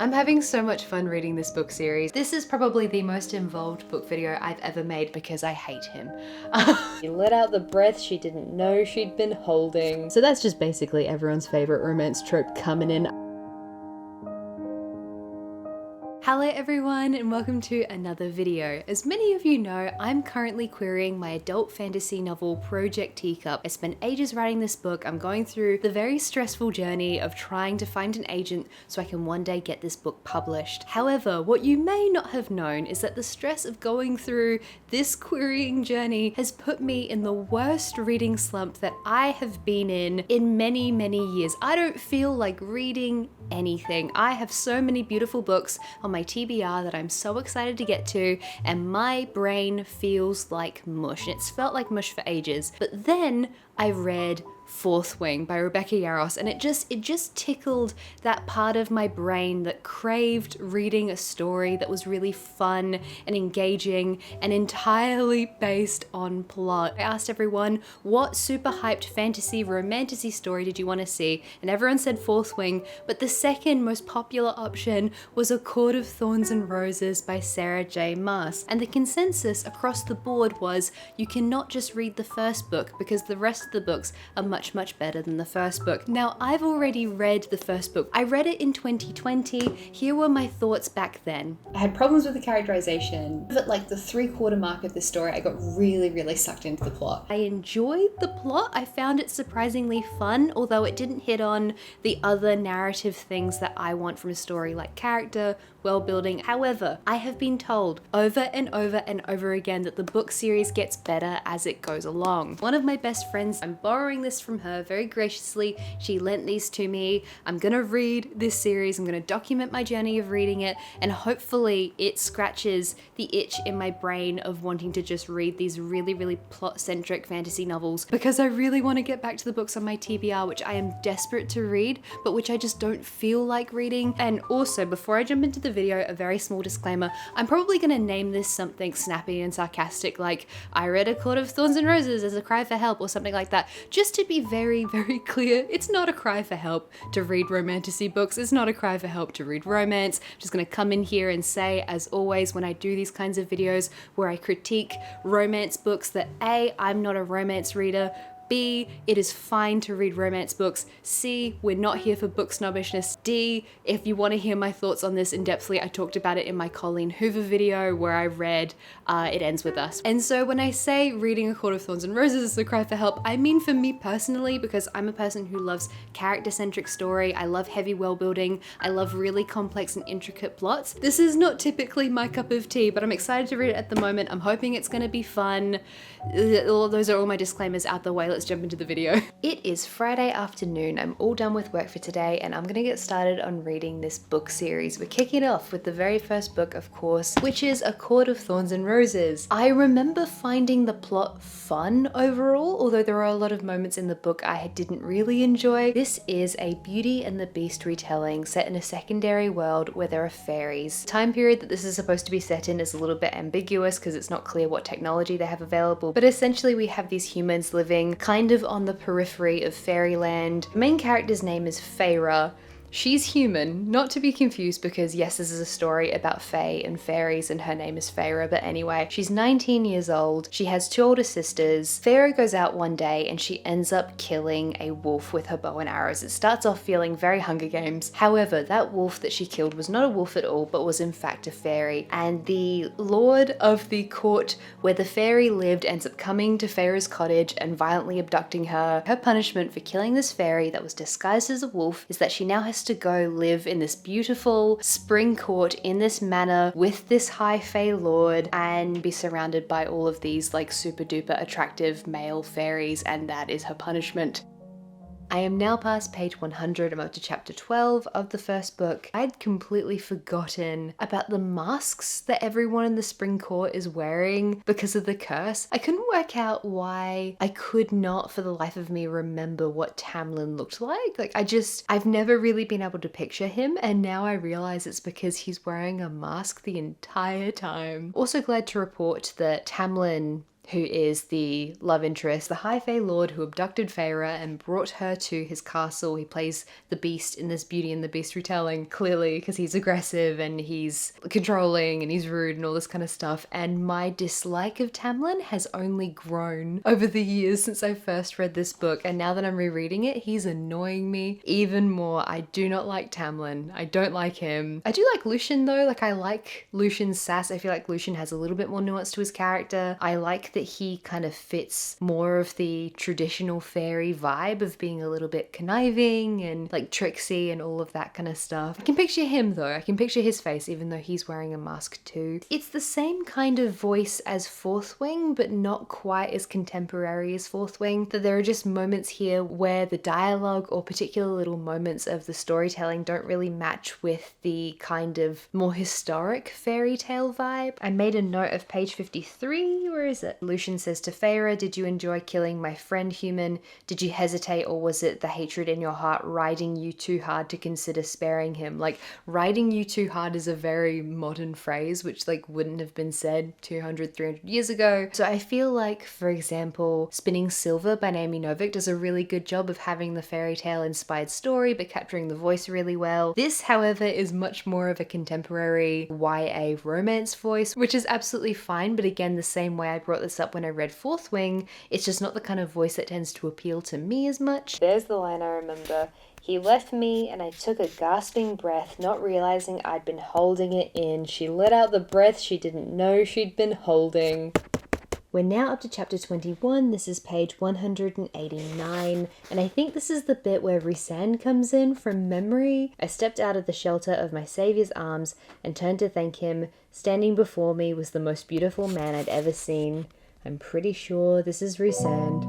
I'm having so much fun reading this book series. This is probably the most involved book video I've ever made because I hate him. She let out the breath she didn't know she'd been holding. So that's just basically everyone's favorite romance trope coming in. Hello everyone and welcome to another video. As many of you know, I'm currently querying my adult fantasy novel Project Teacup. I spent ages writing this book. I'm going through the very stressful journey of trying to find an agent so I can one day get this book published. However, what you may not have known is that the stress of going through this querying journey has put me in the worst reading slump that I have been in many, many years. I don't feel like reading anything. I have so many beautiful books on my TBR that I'm so excited to get to, and my brain feels like mush. It's felt like mush for ages. But then I read Fourth Wing by Rebecca Yarros, and it just tickled that part of my brain that craved reading a story that was really fun and engaging and entirely based on plot. I asked everyone, what super hyped fantasy romantasy story did you want to see? And everyone said Fourth Wing, but the second most popular option was A Court of Thorns and Roses by Sarah J. Maas. And the consensus across the board was you cannot just read the first book because the rest of the books are much better than the first book. Now, I've already read the first book. I read it in 2020. Here were my thoughts back then. I had problems with the characterization. At like the 3/4 mark of the story, I got really sucked into the plot. I enjoyed the plot. I found it surprisingly fun, although it didn't hit on the other narrative things that I want from a story, like character, world building. However, I have been told over and over again that the book series gets better as it goes along. One of my best friends, I'm borrowing this from her very graciously. She lent these to me. I'm gonna read this series. I'm gonna document my journey of reading it, and hopefully it scratches the itch in my brain of wanting to just read these really plot-centric fantasy novels, because I really want to get back to the books on my TBR, which I am desperate to read, but which I just don't feel like reading. And also, before I jump into the video, a very small disclaimer. I'm probably gonna name this something snappy and sarcastic, like I read A Court of Thorns and Roses as a cry for help or something like that. Just to be very clear, it's not a cry for help to read romantasy books. It's not a cry for help to read romance. I'm just gonna come in here and say, as always, when I do these kinds of videos where I critique romance books, that A, I'm not a romance reader, B, it is fine to read romance books. C, we're not here for book snobbishness. D, if you want to hear my thoughts on this in-depthly, I talked about it in my Colleen Hoover video where I read It Ends With Us. And so when I say reading A Court of Thorns and Roses is a cry for help, I mean for me personally, because I'm a person who loves character-centric story. I love heavy world building. I love really complex and intricate plots. This is not typically my cup of tea, but I'm excited to read it at the moment. I'm hoping it's going to be fun. Those are all my disclaimers out the way. Let's jump into the video. It is Friday afternoon. I'm all done with work for today, and I'm gonna get started on reading this book series. We're kicking it off with the very first book, of course, which is A Court of Thorns and Roses. I remember finding the plot fun overall, although there are a lot of moments in the book I didn't really enjoy. This is a Beauty and the Beast retelling set in a secondary world where there are fairies. The time period that this is supposed to be set in is a little bit ambiguous because it's not clear what technology they have available, but essentially we have these humans living kind of on the periphery of fairyland. The main character's name is Feyre. She's human, not to be confused because yes, this is a story about fae and fairies and her name is Feyre, but anyway, she's 19 years old. She has 2 older sisters. Feyre goes out one day and she ends up killing a wolf with her bow and arrows. It starts off feeling very Hunger Games. However, that wolf that she killed was not a wolf at all, but was in fact a fairy. And the lord of the court where the fairy lived ends up coming to Feyre's cottage and violently abducting her. Her punishment for killing this fairy that was disguised as a wolf is that she now has to go live in this beautiful spring court in this manor with this high fae lord and be surrounded by all of these like super duper attractive male fairies, and that is her punishment. I am now past page 100, I'm up to chapter 12 of the first book. I'd completely forgotten about the masks that everyone in the spring court is wearing because of the curse. I couldn't work out why I could not for the life of me remember what Tamlin looked like. I've never really been able to picture him, and now I realize it's because he's wearing a mask the entire time. Also glad to report that Tamlin who is the love interest, the High Fae Lord who abducted Feyre and brought her to his castle. He plays the Beast in this Beauty and the Beast retelling, clearly, because he's aggressive and he's controlling and he's rude and all this kind of stuff. And my dislike of Tamlin has only grown over the years since I first read this book. And now that I'm rereading it, he's annoying me even more. I do not like Tamlin. I don't like him. I do like Lucien though. Like, I like Lucien's sass. I feel like Lucien has a little bit more nuance to his character. I like that he kind of fits more of the traditional fairy vibe of being a little bit conniving and like tricksy and all of that kind of stuff. I can picture him though. I can picture his face even though he's wearing a mask too. It's the same kind of voice as Fourth Wing, but not quite as contemporary as Fourth Wing. That there are just moments here where the dialogue or particular little moments of the storytelling don't really match with the kind of more historic fairy tale vibe. I made a note of page 53. Where is it? Lucien says to Feyre, "Did you enjoy killing my friend human? Did you hesitate, or was it the hatred in your heart riding you too hard to consider sparing him?" Like, riding you too hard is a very modern phrase which like wouldn't have been said 200, 300 years ago. So I feel like, for example, Spinning Silver by Naomi Novik does a really good job of having the fairy tale inspired story but capturing the voice really well. This, however, is much more of a contemporary YA romance voice, which is absolutely fine, but again, the same way I brought this up when I read Fourth Wing, it's just not the kind of voice that tends to appeal to me as much. There's the line I remember. "He left me and I took a gasping breath, not realizing I'd been holding it in. She let out the breath she didn't know she'd been holding." We're now up to chapter 21, this is page 189, and I think this is the bit where Rhysand comes in from memory. "I stepped out of the shelter of my saviour's arms and turned to thank him. Standing before me was the most beautiful man I'd ever seen." I'm pretty sure this is Rhysand.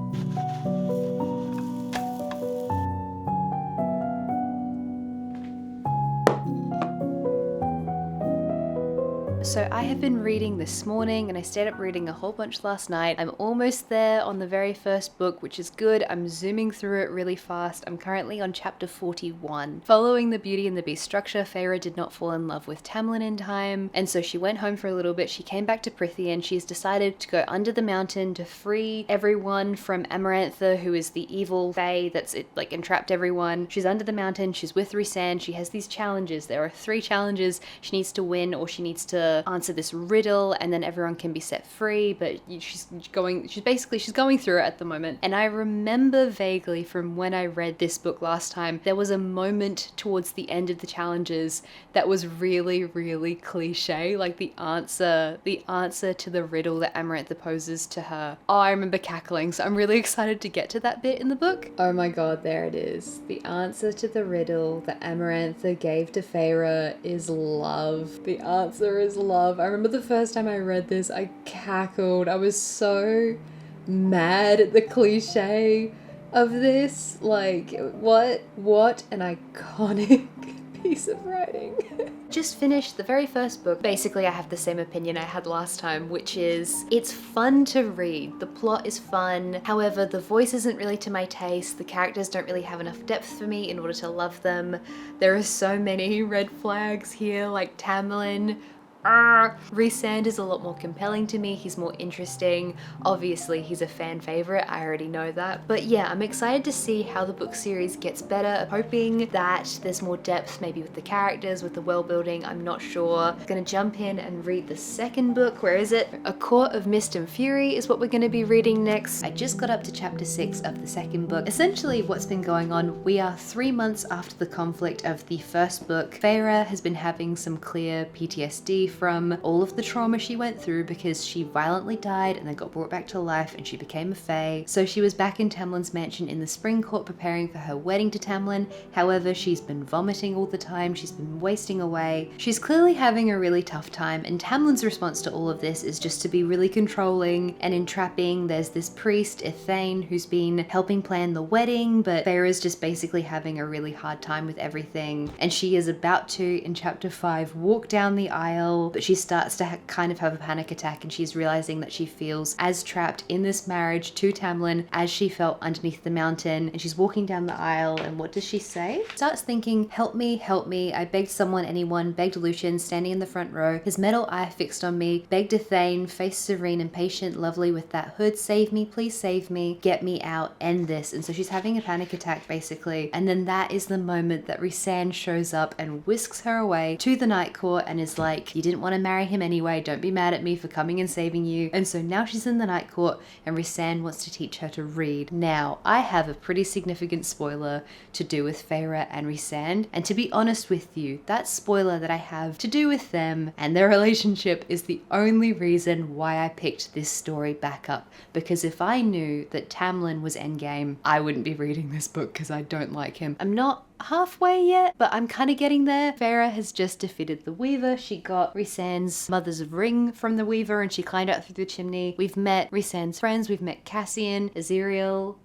So I have been reading this morning and I stayed up reading a whole bunch last night. I'm almost there on the very first book, which is good. I'm zooming through it really fast. I'm currently on chapter 41. Following the Beauty and the Beast structure, Feyre did not fall in love with Tamlin in time, and so she went home for a little bit. She came back to Prythian. She's decided to go under the mountain to free everyone from Amarantha, who is the evil fae that's like entrapped everyone. She's under the mountain. She's with Rhysand. She has these challenges. There are 3 challenges she needs to win, or she needs to answer this riddle and then everyone can be set free, but she's going through it at the moment. And I remember vaguely from when I read this book last time, there was a moment towards the end of the challenges that was really, really cliche, like the answer to the riddle that Amarantha poses to her. Oh, I remember cackling, so I'm really excited to get to that bit in the book. Oh my god, there it is. The answer to the riddle that Amarantha gave to Feyre is love. The answer is love. I remember the first time I read this, I cackled. I was so mad at the cliche of this. Like, what an iconic piece of writing. Just finished the very first book. Basically, I have the same opinion I had last time, which is it's fun to read. The plot is fun. However, the voice isn't really to my taste. The characters don't really have enough depth for me in order to love them. There are so many red flags here, like Tamlin. Rhysand is a lot more compelling to me. He's more interesting. Obviously, he's a fan favorite. I already know that. But yeah, I'm excited to see how the book series gets better. I'm hoping that there's more depth, maybe with the characters, with the world building. I'm not sure. I'm gonna jump in and read the second book. Where is it? A Court of Mist and Fury is what we're gonna be reading next. I just got up to chapter 6 of the second book. Essentially, what's been going on, we are 3 months after the conflict of the first book. Feyre has been having some clear PTSD from all of the trauma she went through because she violently died and then got brought back to life and she became a fae. So she was back in Tamlin's mansion in the Spring Court preparing for her wedding to Tamlin. However, she's been vomiting all the time. She's been wasting away. She's clearly having a really tough time, and Tamlin's response to all of this is just to be really controlling and entrapping. There's this priest, Ithane, who's been helping plan the wedding, but Feyre's just basically having a really hard time with everything. And she is about to, in chapter 5, walk down the aisle well, but she starts to kind of have a panic attack, and she's realizing that she feels as trapped in this marriage to Tamlin as she felt underneath the mountain. And she's walking down the aisle, and what does she say? Starts thinking, help me, I begged someone, anyone, begged Lucian, standing in the front row, his metal eye fixed on me, begged a Thane, face serene and patient, lovely with that hood, save me, please save me, get me out, end this. And so she's having a panic attack basically, and then that is the moment that Rhysand shows up and whisks her away to the Night Court and is like, you didn't want to marry him anyway, don't be mad at me for coming and saving you. And so now she's in the Night Court and Rhysand wants to teach her to read. Now, I have a pretty significant spoiler to do with Feyre and Rhysand, and to be honest with you, that spoiler that I have to do with them and their relationship is the only reason why I picked this story back up, because if I knew that Tamlin was endgame, I wouldn't be reading this book because I don't like him. I'm not halfway yet, but I'm kind of getting there. Feyre has just defeated the Weaver. She got Rhysand's mother's ring from the Weaver and she climbed out through the chimney. We've met Rhysand's friends. We've met Cassian, Azriel,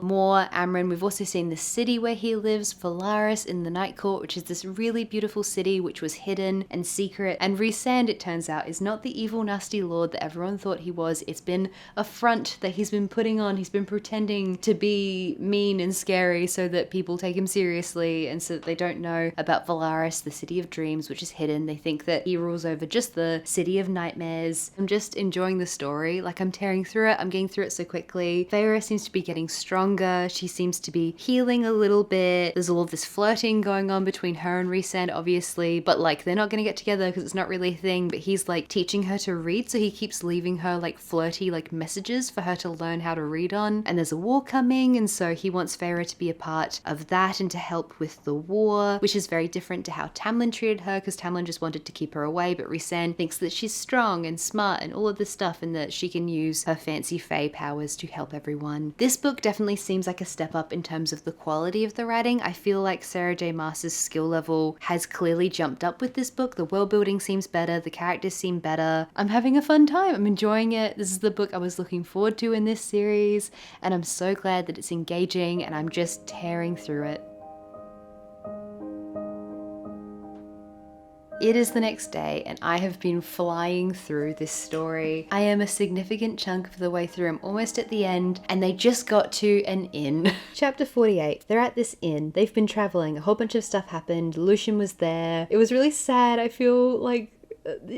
Mor, Amren. We've also seen the city where he lives, Valaris in the Night Court, which is this really beautiful city which was hidden and secret. And Rhysand, it turns out, is not the evil, nasty lord that everyone thought he was. It's been a front that he's been putting on. He's been pretending to be mean and scary so that people take him seriously, and so that they don't know about Valaris, the city of dreams, which is hidden. They think that he rules over just the city of nightmares. I'm just enjoying the story. Like, I'm tearing through it. I'm getting through it so quickly. Feyre seems to be getting stronger. She seems to be healing a little bit. There's all of this flirting going on between her and Rhysand, obviously, but like, they're not going to get together because it's not really a thing, but he's like teaching her to read, so he keeps leaving her like flirty like messages for her to learn how to read on. And there's a war coming, and so he wants Feyre to be a part of that and to help with the war, which is very different to how Tamlin treated her, because Tamlin just wanted to keep her away, but Rhysand thinks that she's strong and smart and all of this stuff, and that she can use her fancy fae powers to help everyone. This book definitely seems like a step up in terms of the quality of the writing. I feel like Sarah J. Maas's skill level has clearly jumped up with this book. The world building seems better, the characters seem better. I'm having a fun time. I'm enjoying it. This is the book I was looking forward to in this series, and I'm so glad that it's engaging, and I'm just tearing through it. It is the next day and I have been flying through this story. I am a significant chunk of the way through. I'm almost at the end and they just got to an inn. Chapter 48. They're at this inn. They've been traveling. A whole bunch of stuff happened. Lucian was there. It was really sad. I feel like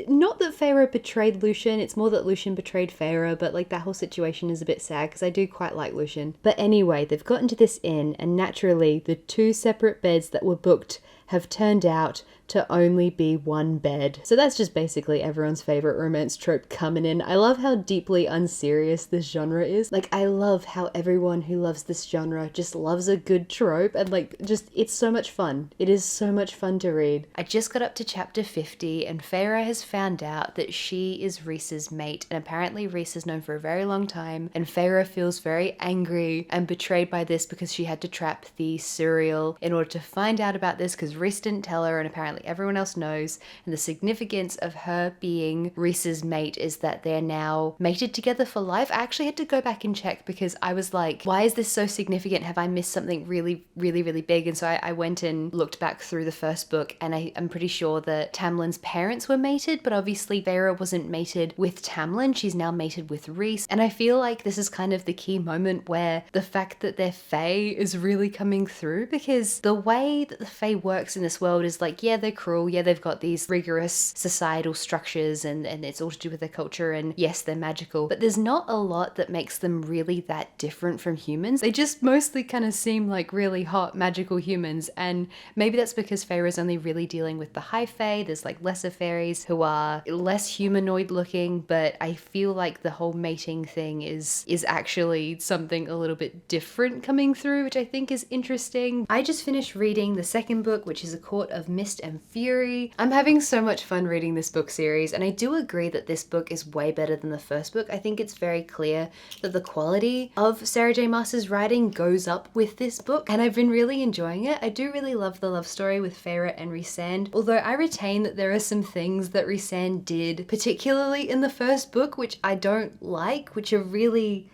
not that Feyre betrayed Lucian, it's more that Lucian betrayed Feyre, but like that whole situation is a bit sad because I do quite like Lucian. But anyway, they've gotten to this inn and naturally the two separate beds that were booked have turned out to only be one bed. So that's just basically everyone's favorite romance trope coming in. I love how deeply unserious this genre is. Like, I love how everyone who loves this genre just loves a good trope, and like, just, it's so much fun. It is so much fun to read. I just got up to chapter 50 and Feyre has found out that she is Rhys's mate, and apparently Rhys is known for a very long time, and Feyre feels very angry and betrayed by this because she had to trap the Suriel in order to find out about this, because Rhys didn't tell her and apparently everyone else knows. And the significance of her being Rhys's mate is that they're now mated together for life. I actually had to go back and check because I was like, why is this so significant? Have I missed something really, really, really big? And so I went and looked back through the first book, and I'm pretty sure that Tamlin's parents were mated, but obviously Feyre wasn't mated with Tamlin. She's now mated with Rhys. And I feel like this is kind of the key moment where the fact that they're fae is really coming through, because the way that the fae works in this world is like, yeah, they're cruel, yeah, they've got these rigorous societal structures and it's all to do with their culture, and yes, they're magical, but there's not a lot that makes them really that different from humans. They just mostly kind of seem like really hot magical humans, and maybe that's because Feyre is only really dealing with the high fae. There's like lesser fairies who are less humanoid looking, but I feel like the whole mating thing is actually something a little bit different coming through, which I think is interesting. I just finished reading the second book, which is A Court of Mist and Fury. I'm having so much fun reading this book series, and I do agree that this book is way better than the first book. I think it's very clear that the quality of Sarah J. Maas's writing goes up with this book, and I've been really enjoying it. I do really love the love story with Feyre and Rhysand, although I retain that there are some things that Rhysand did, particularly in the first book, which I don't like, which are really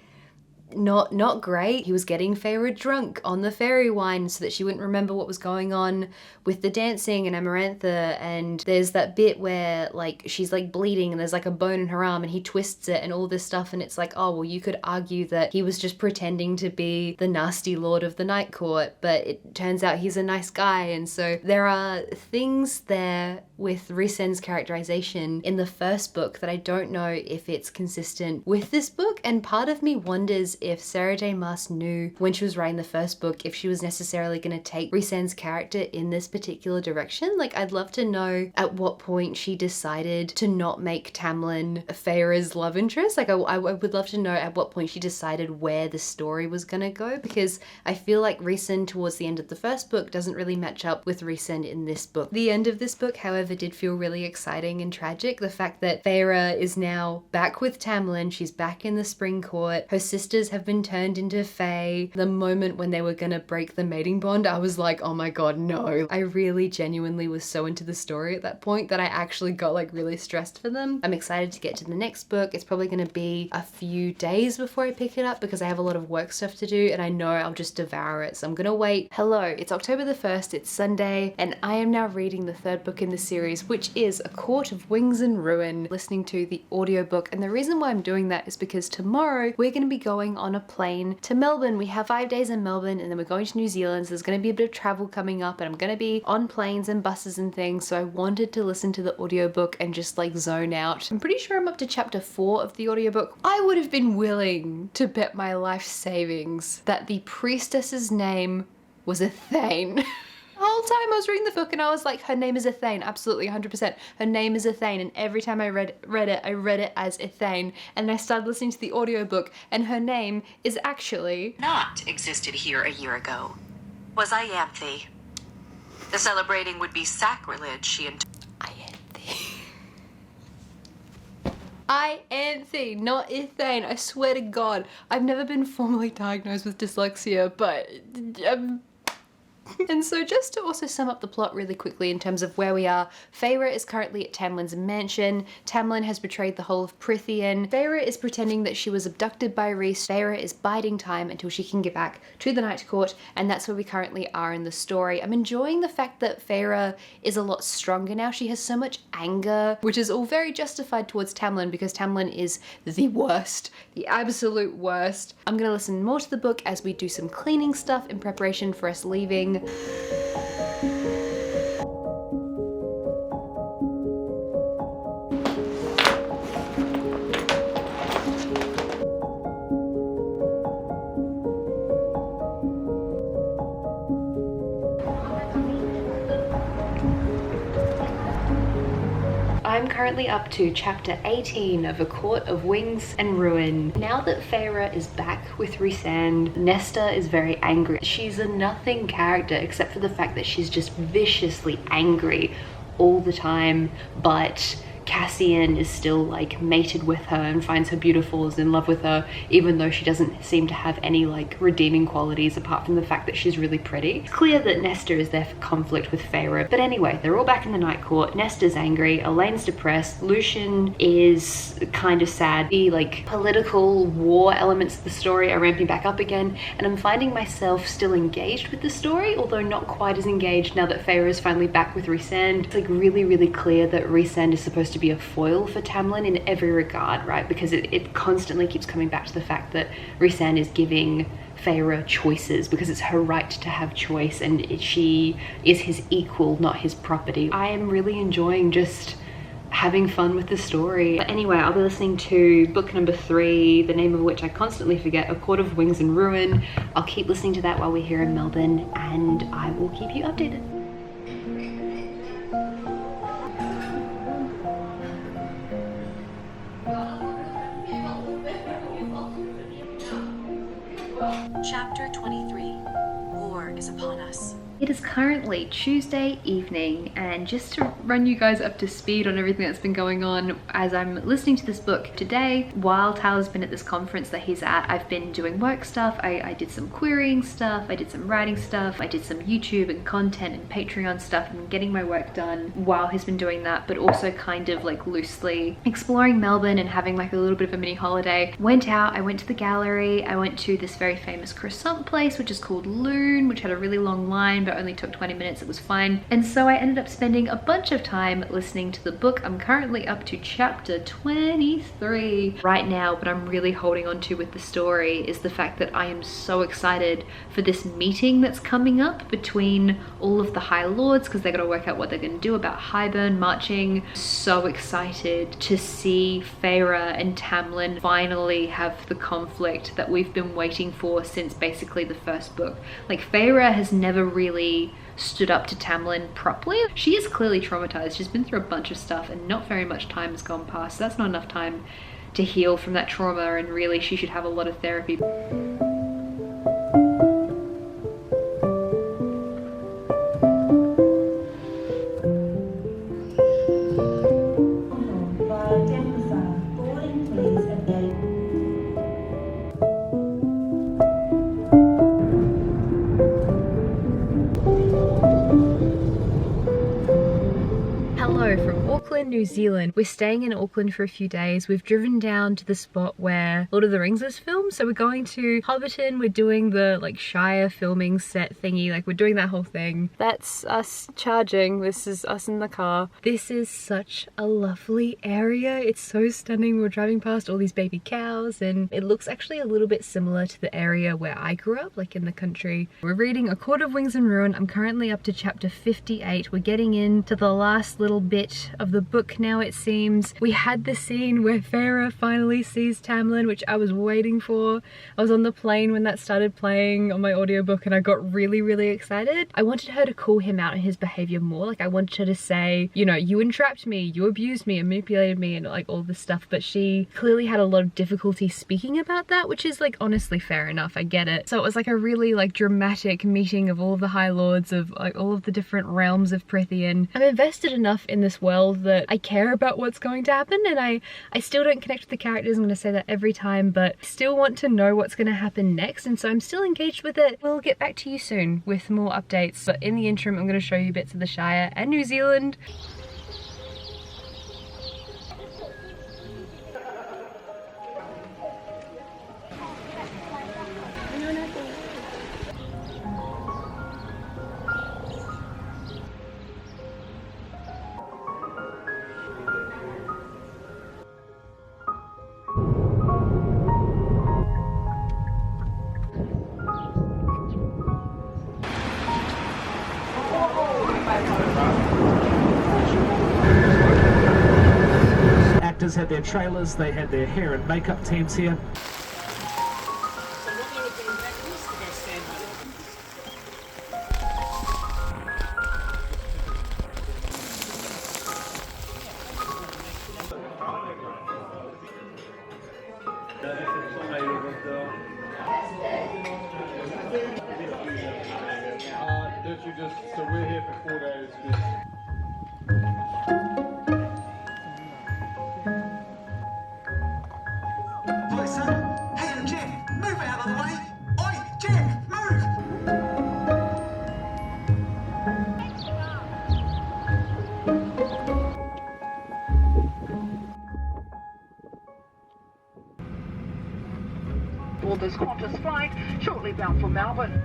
not great. He was getting Feyre drunk on the fairy wine so that she wouldn't remember what was going on with the dancing and Amarantha. And there's that bit where like she's like bleeding and there's like a bone in her arm and he twists it and all this stuff, and it's like, oh well, you could argue that he was just pretending to be the nasty lord of the night court, but it turns out he's a nice guy. And so there are things there with Rhysand's characterization in the first book that I don't know if it's consistent with this book, and part of me wonders if Sarah J Maas knew when she was writing the first book if she was necessarily going to take Rhysand's character in this particular direction. Like, I'd love to know at what point she decided to not make Tamlin Feyre's love interest. Like, I would love to know at what point she decided where the story was going to go, because I feel like Rhysand towards the end of the first book doesn't really match up with Rhysand in this book. The end of this book, however, did feel really exciting and tragic. The fact that Feyre is now back with Tamlin, she's back in the Spring Court, her sisters have been turned into Fae. The moment when they were gonna break the mating bond, I was like, oh my god, no. I really genuinely was so into the story at that point that I actually got like really stressed for them. I'm excited to get to the next book. It's probably gonna be a few days before I pick it up because I have a lot of work stuff to do and I know I'll just devour it, so I'm gonna wait. Hello, it's October the 1st, it's Sunday, and I am now reading the third book in the series, which is A Court of Wings and Ruin, listening to the audiobook. And the reason why I'm doing that is because tomorrow we're going to be going on a plane to Melbourne. We have 5 days in Melbourne and then we're going to New Zealand, so there's going to be a bit of travel coming up and I'm going to be on planes and buses and things, so I wanted to listen to the audiobook and just like zone out. I'm pretty sure I'm up to chapter 4 of the audiobook. I would have been willing to bet my life savings that the priestess's name was Ethane. The whole time I was reading the book and I was like, her name is Ethane, absolutely 100%. Her name is Ethane, and every time I read it, I read it as Ethane, and I started listening to the audiobook and her name is actually not existed here a year ago. Was Ianthe. The celebrating would be sacrilege, she and Ianthe, not Ethane. I swear to God, I've never been formally diagnosed with dyslexia, but and so just to also sum up the plot really quickly in terms of where we are, Feyre is currently at Tamlin's mansion. Tamlin has betrayed the whole of Prythian. Feyre is pretending that she was abducted by Rhys. Feyre is biding time until she can get back to the Night Court, and that's where we currently are in the story. I'm enjoying the fact that Feyre is a lot stronger now. She has so much anger, which is all very justified towards Tamlin because Tamlin is the worst, the absolute worst. I'm gonna listen more to the book as we do some cleaning stuff in preparation for us leaving. I'm currently up to chapter 18 of A Court of Wings and Ruin. Now that Feyre is back with Rhysand, Nesta is very angry. She's a nothing character except for the fact that she's just viciously angry all the time, but Cassian is still like mated with her and finds her beautiful, is in love with her, even though she doesn't seem to have any like redeeming qualities apart from the fact that she's really pretty. It's clear that Nesta is there for conflict with Feyre, but anyway, they're all back in the Night Court. Nesta's angry, Elaine's depressed, Lucian is kind of sad. The like political war elements of the story are ramping back up again, and I'm finding myself still engaged with the story, although not quite as engaged now that Feyre is finally back with Rhysand. It's like really clear that Rhysand is supposed to be a foil for Tamlin in every regard, right? Because it constantly keeps coming back to the fact that Rhysand is giving Feyre choices because it's her right to have choice, and she is his equal, not his property. I am really enjoying just having fun with the story. But anyway, I'll be listening to book number 3, the name of which I constantly forget, A Court of Wings and Ruin. I'll keep listening to that while we're here in Melbourne, and I will keep you updated. Chapter 23. War is upon us. It is currently Tuesday evening, and just to run you guys up to speed on everything that's been going on as I'm listening to this book today, while Tyler's been at this conference that he's at, I've been doing work stuff. I did some querying stuff, I did some writing stuff, I did some YouTube and content and Patreon stuff and getting my work done while he's been doing that, but also kind of like loosely exploring Melbourne and having like a little bit of a mini holiday. Went out, I went to the gallery, I went to this very famous croissant place which is called Loon, which had a really long line but only took 20 minutes. It was fine. And so I ended up spending a bunch of time listening to the book. I'm currently up to chapter 23 right now, but I'm really holding on to with the story is the fact that I am so excited for this meeting that's coming up between all of the High Lords, because they're going to work out what they're going to do about Highburn marching. So excited to see Feyre and Tamlin finally have the conflict that we've been waiting for since basically the first book. Like, Feyre has never really stood up to Tamlin properly. She is clearly traumatized. She's been through a bunch of stuff and not very much time has gone past. So that's not enough time to heal from that trauma, and really she should have a lot of therapy. New Zealand. We're staying in Auckland for a few days. We've driven down to the spot where Lord of the Rings was filmed. So we're going to Hobbiton. We're doing the like Shire filming set thingy. Like, we're doing that whole thing. That's us charging. This is us in the car. This is such a lovely area. It's so stunning. We're driving past all these baby cows and it looks actually a little bit similar to the area where I grew up, like in the country. We're reading A Court of Wings and Ruin. I'm currently up to chapter 58. We're getting into the last little bit of the book now, it seems. We had the scene where Feyre finally sees Tamlin, which I was waiting for. I was on the plane when that started playing on my audiobook and I got really excited. I wanted her to call him out on his behavior more. Like, I wanted her to say, you know, you entrapped me, you abused me and manipulated me and like all this stuff, but she clearly had a lot of difficulty speaking about that, which is like honestly fair enough. I get it. So it was like a really like dramatic meeting of all of the High Lords of like all of the different realms of Prithian. I'm invested enough in this world that I care about what's going to happen, and I still don't connect with the characters. I'm going to say that every time, but still want to know what's going to happen next, and so I'm still engaged with it. We'll get back to you soon with more updates, but in the interim I'm going to show you bits of the Shire and New Zealand. Actors had their trailers, they had their hair and makeup teams here. So we're here for 4 days. Oi, son. Hey, Jeff, move out of the way. Oi, Jeff, move. Orders Qantas flight, shortly bound for Melbourne.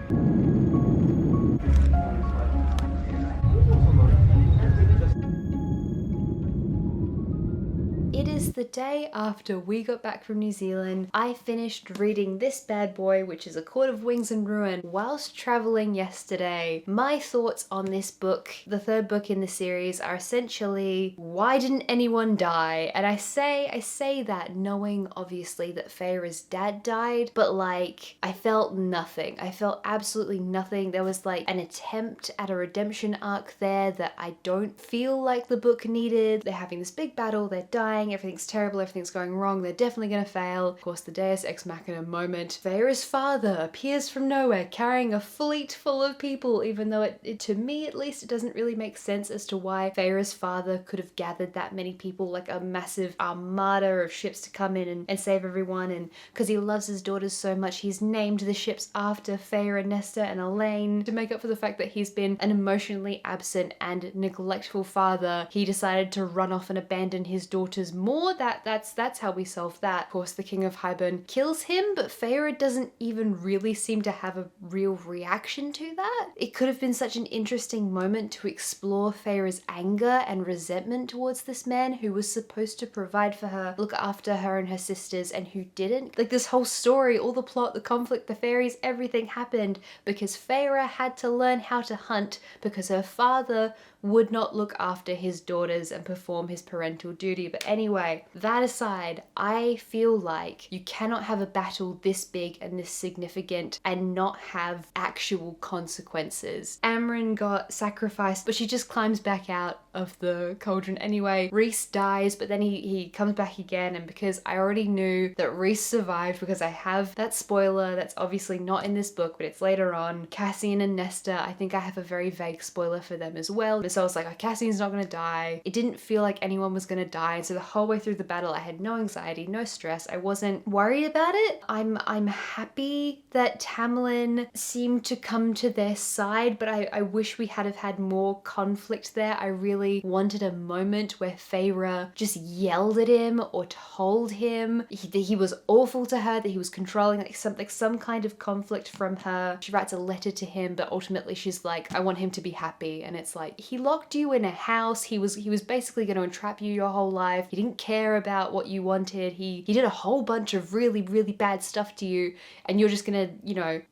It is the day after we got back from New Zealand. I finished reading this bad boy, which is A Court of Wings and Ruin, whilst traveling yesterday. My thoughts on this book, the third book in the series, are essentially, why didn't anyone die? And I say that knowing obviously that Feyre's dad died, but like, I felt nothing. I felt absolutely nothing. There was like an attempt at a redemption arc there that I don't feel like the book needed. They're having this big battle, they're dying, everything's terrible, everything's going wrong, they're definitely gonna fail. Of course, the Deus Ex Machina moment. Feyre's father appears from nowhere carrying a fleet full of people, even though it to me at least, it doesn't really make sense as to why Feyre's father could have gathered that many people, like a massive armada of ships to come in and save everyone. And because he loves his daughters so much, he's named the ships after Feyre, Nesta and Elaine to make up for the fact that he's been an emotionally absent and neglectful father. He decided to run off and abandon his daughters more. That's how we solve that. Of course, the King of Hybern kills him, but Feyre doesn't even really seem to have a real reaction to that. It could have been such an interesting moment to explore Feyre's anger and resentment towards this man who was supposed to provide for her, look after her and her sisters, and who didn't. Like, this whole story, all the plot, the conflict, the fairies, everything happened because Feyre had to learn how to hunt because her father would not look after his daughters and perform his parental duty. But anyway, that aside, I feel like you cannot have a battle this big and this significant and not have actual consequences. Amren got sacrificed, but she just climbs back out of the cauldron anyway. Rhys dies, but then he comes back again, and because I already knew that Rhys survived because I have that spoiler that's obviously not in this book, but it's later on, Cassian and Nesta, I think I have a very vague spoiler for them as well. So I was like, oh, Cassian's not gonna die. It didn't feel like anyone was gonna die, so the whole way through the battle I had no anxiety, no stress. I wasn't worried about it. I'm happy that Tamlin seemed to come to their side, but I wish we had had more conflict there. I really wanted a moment where Feyre just yelled at him or told him he was awful to her, that he was controlling, like some kind of conflict from her. She writes a letter to him, but ultimately she's like, I want him to be happy. And it's like, he locked you in a house. He was basically going to entrap you your whole life. He didn't care about what you wanted. He did a whole bunch of really, really bad stuff to you, and you're just gonna,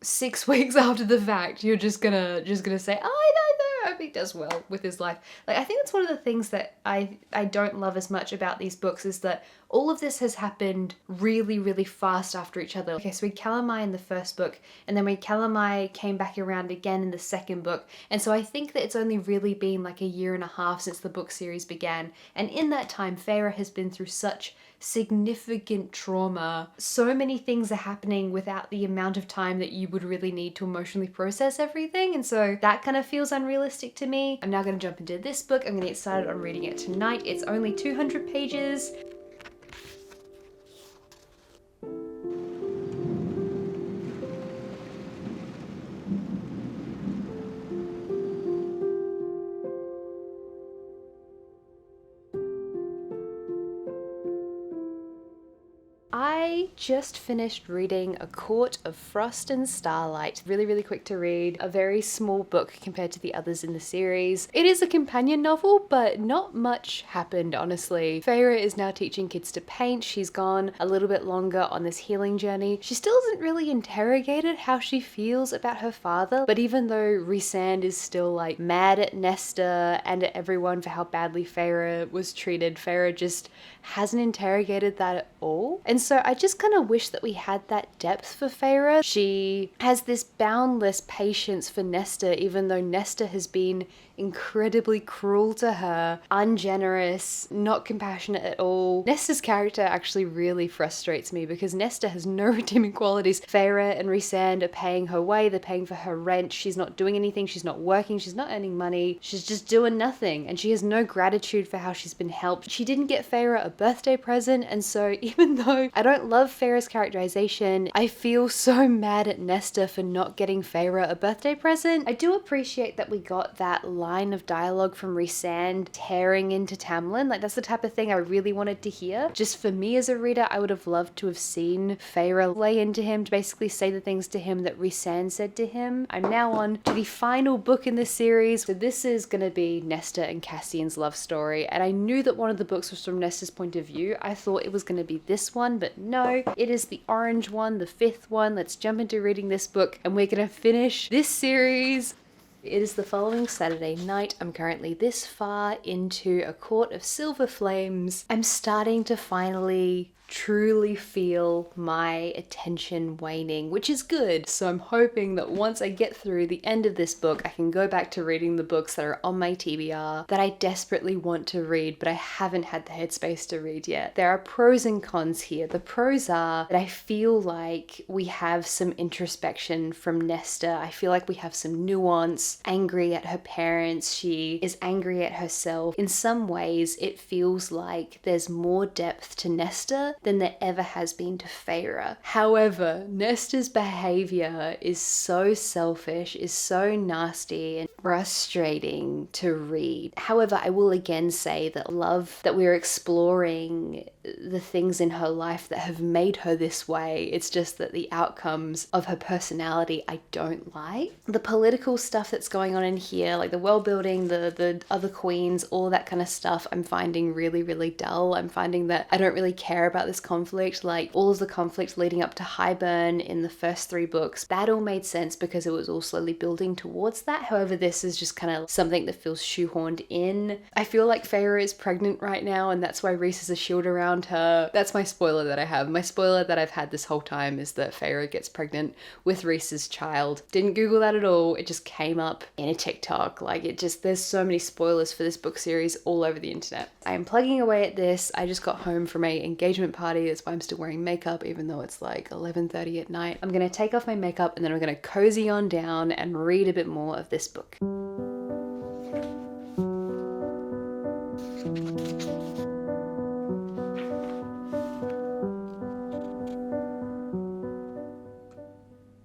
6 weeks after the fact, you're just gonna say, oh, I hope he does well with his life. Like, I think that's one of the things that I don't love as much about these books, is that all of this has happened really, really fast after each other. Okay, so we had Calamai in the first book, and then Calamai came back around again in the second book, and so I think that it's only really been like a year and a half since the book series began, and in that time Feyre has been through such significant trauma. So many things are happening without the amount of time that you would really need to emotionally process everything, and so that kind of feels unrealistic to me. I'm now going to jump into this book. I'm going to get started on reading it tonight. It's only 200 pages. I just finished reading A Court of Frost and Starlight. Really, really quick to read. A very small book compared to the others in the series. It is a companion novel, but not much happened, honestly. Feyre is now teaching kids to paint. She's gone a little bit longer on this healing journey. She still hasn't really interrogated how she feels about her father, but even though Rhysand is still like mad at Nesta and at everyone for how badly Feyre was treated, Feyre just hasn't interrogated that at all. And so I just kind of wish that we had that depth for Feyre. She has this boundless patience for Nesta, even though Nesta has been incredibly cruel to her, ungenerous, not compassionate at all. Nesta's character actually really frustrates me because Nesta has no redeeming qualities. Feyre and Rhysand are paying her way, they're paying for her rent, she's not doing anything, she's not working, she's not earning money, she's just doing nothing, and she has no gratitude for how she's been helped. She didn't get Feyre a birthday present, and so even though I don't love Feyre's characterization, I feel so mad at Nesta for not getting Feyre a birthday present. I do appreciate that we got that line of dialogue from Rhysand tearing into Tamlin. Like, that's the type of thing I really wanted to hear. Just for me as a reader, I would have loved to have seen Feyre lay into him, to basically say the things to him that Rhysand said to him. I'm now on to the final book in this series. So this is going to be Nesta and Cassian's love story, and I knew that one of the books was from Nesta's point of view. I thought it was going to be this one, but no, it is the orange one, the 5th one. Let's jump into reading this book, and we're going to finish this series. It is the following Saturday night. I'm currently this far into A Court of Silver Flames. I'm starting to finally truly feel my attention waning, which is good. So I'm hoping that once I get through the end of this book, I can go back to reading the books that are on my TBR that I desperately want to read, but I haven't had the headspace to read yet. There are pros and cons here. The pros are that I feel like we have some introspection from Nesta. I feel like we have some nuance, angry at her parents. She is angry at herself. In some ways, it feels like there's more depth to Nesta than there ever has been to Feyre. However, Nesta's behavior is so selfish, is so nasty and frustrating to read. However, I will again say that love that we're exploring the things in her life that have made her this way. It's just that the outcomes of her personality I don't like. The political stuff that's going on in here, like the world building, the other queens, all that kind of stuff, I'm finding really, really dull. I'm finding that I don't really care about this conflict. Like all of the conflict leading up to Highburn in the first 3 books, that all made sense because it was all slowly building towards that. However, this is just kind of something that feels shoehorned in. I feel like Feyre is pregnant right now, and that's why Rhys has a shield around her. That's my spoiler that I have. My spoiler that I've had this whole time is that Feyre gets pregnant with Rhys's child. Didn't Google that at all. It just came up in a TikTok. Like there's so many spoilers for this book series all over the internet. I am plugging away at this. I just got home from a engagement party. That's why I'm still wearing makeup even though it's like 11:30 at night. I'm gonna take off my makeup and then I'm gonna cozy on down and read a bit more of this book.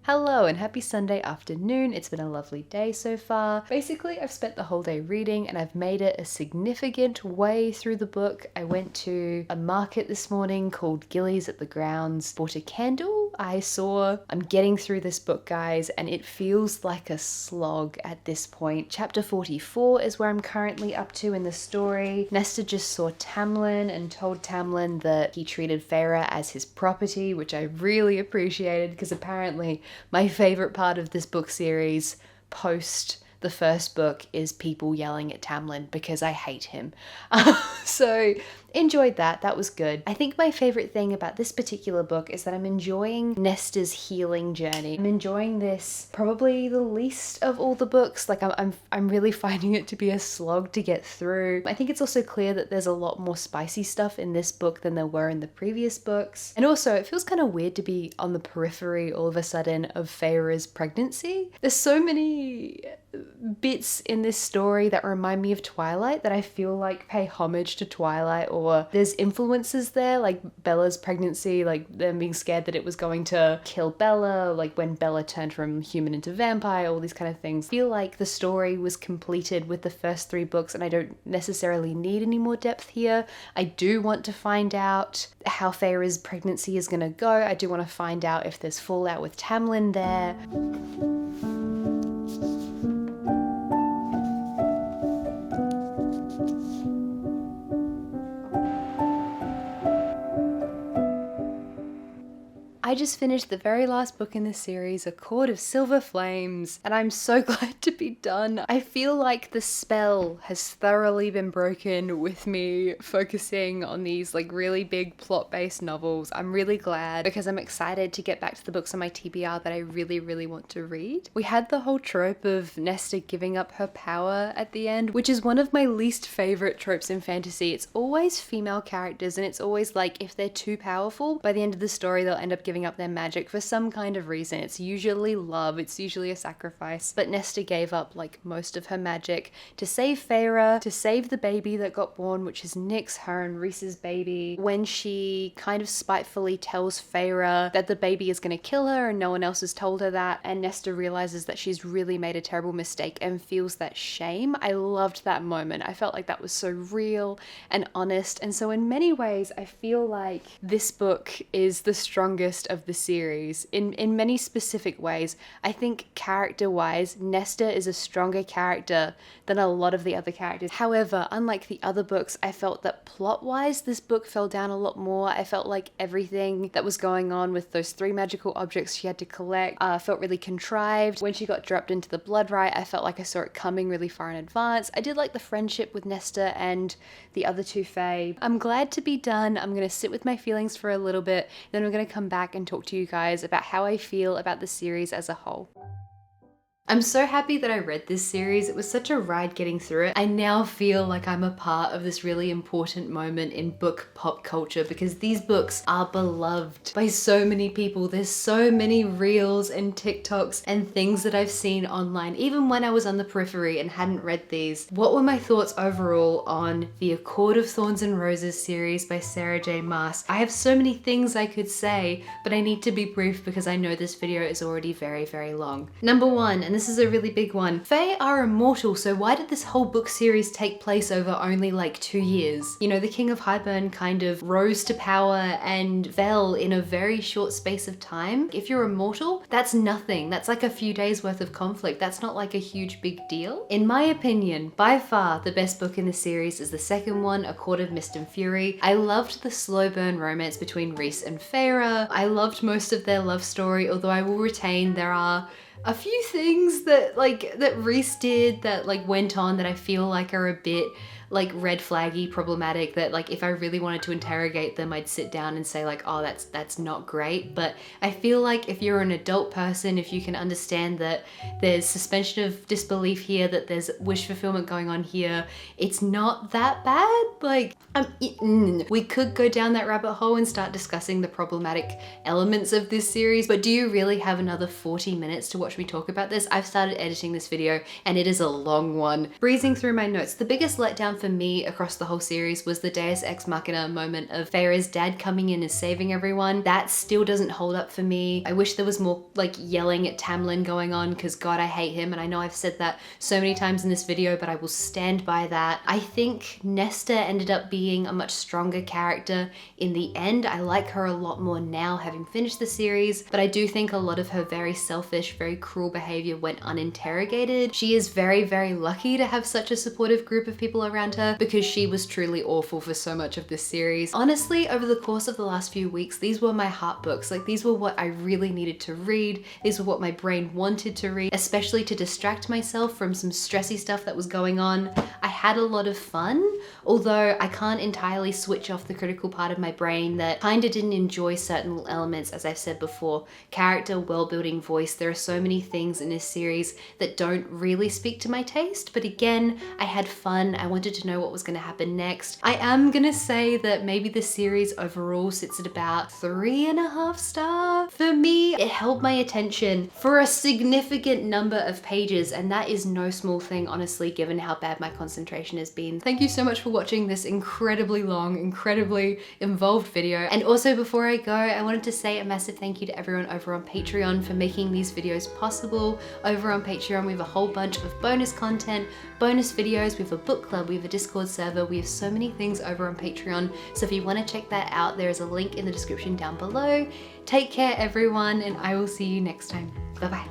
Hello and happy Sunday afternoon. It's been a lovely day so far. Basically, I've spent the whole day reading and I've made it a significant way through the book. I went to a market this morning called Gillies at the Grounds, bought a candle. I'm getting through this book, guys, and it feels like a slog at this point. Chapter 44 is where I'm currently up to in the story. Nesta just saw Tamlin and told Tamlin that he treated Feyre as his property, which I really appreciated because apparently my favorite part of this book series post the first book is people yelling at Tamlin because I hate him. So enjoyed that. That was good. I think my favorite thing about this particular book is that I'm enjoying Nesta's healing journey. I'm enjoying this probably the least of all the books. Like I'm really finding it to be a slog to get through. I think it's also clear that there's a lot more spicy stuff in this book than there were in the previous books. And also it feels kind of weird to be on the periphery all of a sudden of Feyre's pregnancy. There's so many bits in this story that remind me of Twilight that I feel like pay homage to Twilight, or there's influences there, like Bella's pregnancy, like them being scared that it was going to kill Bella, like when Bella turned from human into vampire, all these kind of things. I feel like the story was completed with the first 3 books and I don't necessarily need any more depth here. I do want to find out how Feyre's pregnancy is going to go. I do want to find out if there's fallout with Tamlin there. I just finished the very last book in this series, A Court of Silver Flames, and I'm so glad to be done. I feel like the spell has thoroughly been broken with me focusing on these like really big plot-based novels. I'm really glad because I'm excited to get back to the books on my TBR that I really, really want to read. We had the whole trope of Nesta giving up her power at the end, which is one of my least favorite tropes in fantasy. It's always female characters and it's always like if they're too powerful, by the end of the story they'll end up giving up their magic for some kind of reason. It's usually love, it's usually a sacrifice, but Nesta gave up like most of her magic to save Feyre, to save the baby that got born, which is Nyx, her and Rhys's baby. When she kind of spitefully tells Feyre that the baby is going to kill her and no one else has told her that, and Nesta realizes that she's really made a terrible mistake and feels that shame. I loved that moment. I felt like that was so real and honest, and so in many ways I feel like this book is the strongest of the series in many specific ways. I think character-wise, Nesta is a stronger character than a lot of the other characters. However, unlike the other books, I felt that plot-wise, this book fell down a lot more. I felt like everything that was going on with those 3 magical objects she had to collect felt really contrived. When she got dropped into the blood rite, I felt like I saw it coming really far in advance. I did like the friendship with Nesta and the other 2 Fae. I'm glad to be done. I'm going to sit with my feelings for a little bit, then we're going to come back and talk to you guys about how I feel about the series as a whole. I'm so happy that I read this series. It was such a ride getting through it. I now feel like I'm a part of this really important moment in book pop culture because these books are beloved by so many people. There's so many reels and TikToks and things that I've seen online, even when I was on the periphery and hadn't read these. What were my thoughts overall on the A Court of Thorns and Roses series by Sarah J. Maas? I have so many things I could say, but I need to be brief because I know this video is already very, very long. Number 1, and this is a really big one. Fae are immortal, so why did this whole book series take place over only like 2 years? You know, the King of Highburn kind of rose to power and fell in a very short space of time. If you're immortal, that's nothing. That's like a few days worth of conflict. That's not like a huge big deal. In my opinion, by far the best book in the series is the second one, A Court of Mist and Fury. I loved the slow burn romance between Rhys and Feyre. I loved most of their love story, although I will retain there are a few things that Rhys did that went on that I feel like are a bit red flaggy, problematic, that if I really wanted to interrogate them, I'd sit down and say oh, that's not great. But I feel like if you're an adult person, if you can understand that there's suspension of disbelief here, that there's wish fulfillment going on here, it's not that bad. We could go down that rabbit hole and start discussing the problematic elements of this series, but do you really have another 40 minutes to watch me talk about this? I've started editing this video and it is a long one. Breezing through my notes, the biggest letdown for me across the whole series was the Deus Ex Machina moment of Feyre's dad coming in and saving everyone. That still doesn't hold up for me. I wish there was more yelling at Tamlin going on, because God, I hate him, and I know I've said that so many times in this video, but I will stand by that. I think Nesta ended up being a much stronger character in the end. I like her a lot more now, having finished the series, but I do think a lot of her very selfish, very cruel behavior went uninterrogated. She is very, very lucky to have such a supportive group of people around her, because she was truly awful for so much of this series. Honestly, over the course of the last few weeks, these were my heart books. These were what I really needed to read. These were what my brain wanted to read, especially to distract myself from some stressy stuff that was going on. I had a lot of fun, although I can't entirely switch off the critical part of my brain that kinda didn't enjoy certain elements, as I've said before. Character, world building, voice. There are so many things in this series that don't really speak to my taste, but again, I had fun. I wanted to know what was going to happen next. I am gonna say that maybe the series overall sits at about 3.5 stars. For me, it held my attention for a significant number of pages, and that is no small thing, honestly, given how bad my concentration has been. Thank you so much for watching this incredibly long, incredibly involved video. And also, before I go, I wanted to say a massive thank you to everyone over on Patreon for making these videos possible. Over on Patreon, we have a whole bunch of bonus content, bonus videos, we have a book club, we have a Discord server, we have so many things over on Patreon. So if you want to check that out, there is a link in the description down below. Take care everyone, and I will see you next time. Bye bye.